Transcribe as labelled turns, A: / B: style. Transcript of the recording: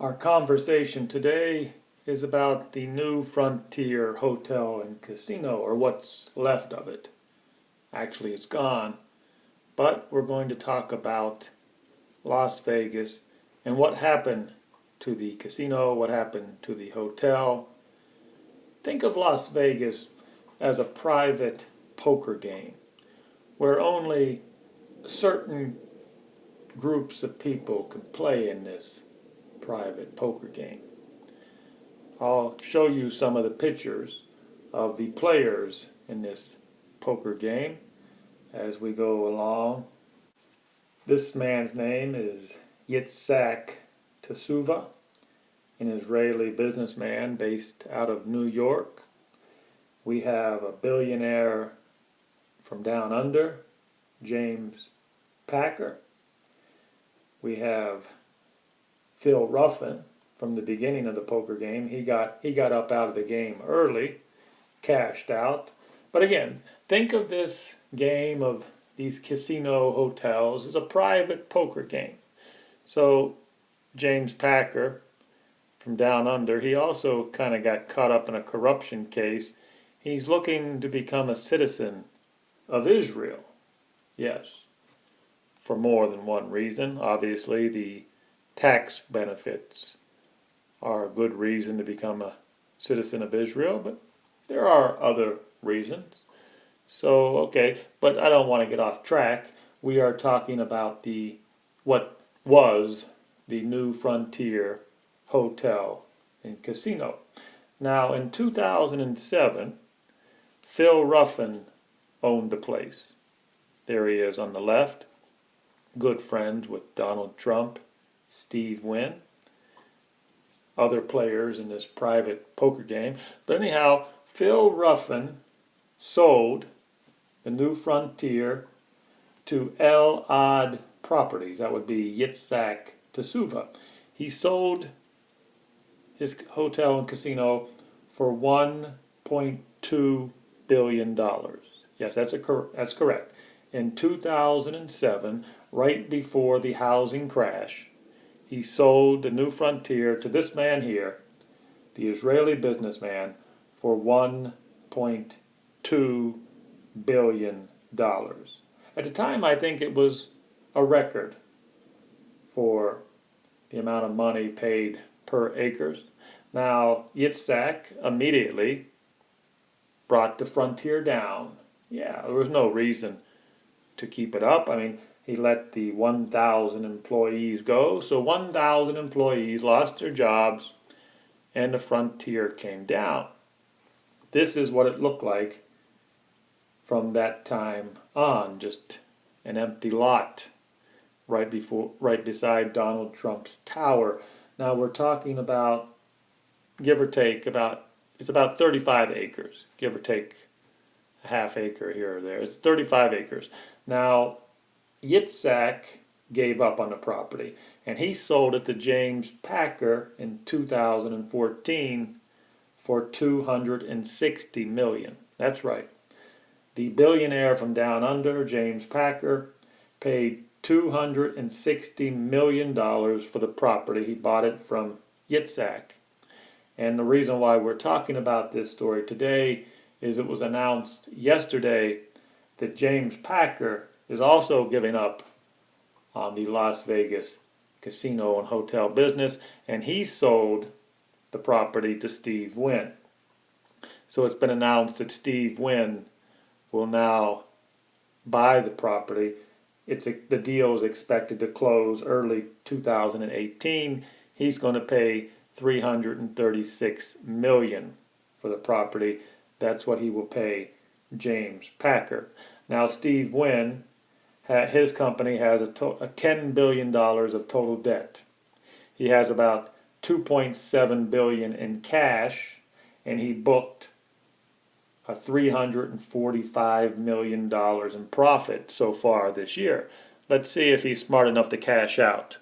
A: Our conversation today is about the New Frontier Hotel and Casino, or what's left of it. Actually, it's gone, but we're going to talk about Las Vegas and what happened to the casino, what happened to the hotel. Think of Las Vegas as a private poker game where only certain groups of people can play in this private poker game. I'll show you some of the pictures of the players in this poker game as we go along. This man's name is Yitzhak Tshuva, an Israeli businessman based out of New York. We have a billionaire from down under, James Packer. We have Phil Ruffin from the beginning of the poker game. He got up out of the game early, cashed out. But again, think of this game of these casino hotels as a private poker game. So James Packer from down under, he also kind of got caught up in a corruption case. He's looking to become a citizen of Israel. Yes, for more than one reason. Obviously, the tax benefits are a good reason to become a citizen of Israel, but there are other reasons. So, okay, but I don't want to get off track. We are talking about what was the New Frontier Hotel and Casino. Now, in 2007, Phil Ruffin owned the place. There he is on the left, good friends with Donald Trump, Steve Wynn, other players in this private poker game. But anyhow, Phil Ruffin sold the New Frontier to El Properties. That would be Yitzhak Tshuva. He sold his hotel and casino for $1.2 billion. Yes, that's correct. In 2007, right before the housing crash, he sold the New Frontier to this man here, the Israeli businessman, for $1.2 billion. At the time, I think it was a record for the amount of money paid per acres. Now, Yitzhak immediately brought the Frontier down. Yeah, there was no reason to keep it up. I mean, he let the 1,000 employees go, so 1,000 employees lost their jobs, and the Frontier came down. This is what it looked like from that time on, just an empty lot right beside Donald Trump's tower. Now we're talking about, give or take, it's about 35 acres, give or take a half acre here or there. It's 35 acres. Now, Yitzhak gave up on the property, and he sold it to James Packer in 2014 for $260 million. That's right. The billionaire from down under, James Packer, paid $260 million for the property. He bought it from Yitzhak. And the reason why we're talking about this story today is it was announced yesterday that James Packer is also giving up on the Las Vegas casino and hotel business, and he sold the property to Steve Wynn. So it's been announced that Steve Wynn will now buy the property. The deal is expected to close early 2018. He's going to pay $336 million for the property. That's what he will pay James Packer. Now, Steve Wynn, his company has a $10 billion of total debt. He has about $2.7 billion in cash, and he booked a $345 million in profit so far this year. Let's see if he's smart enough to cash out.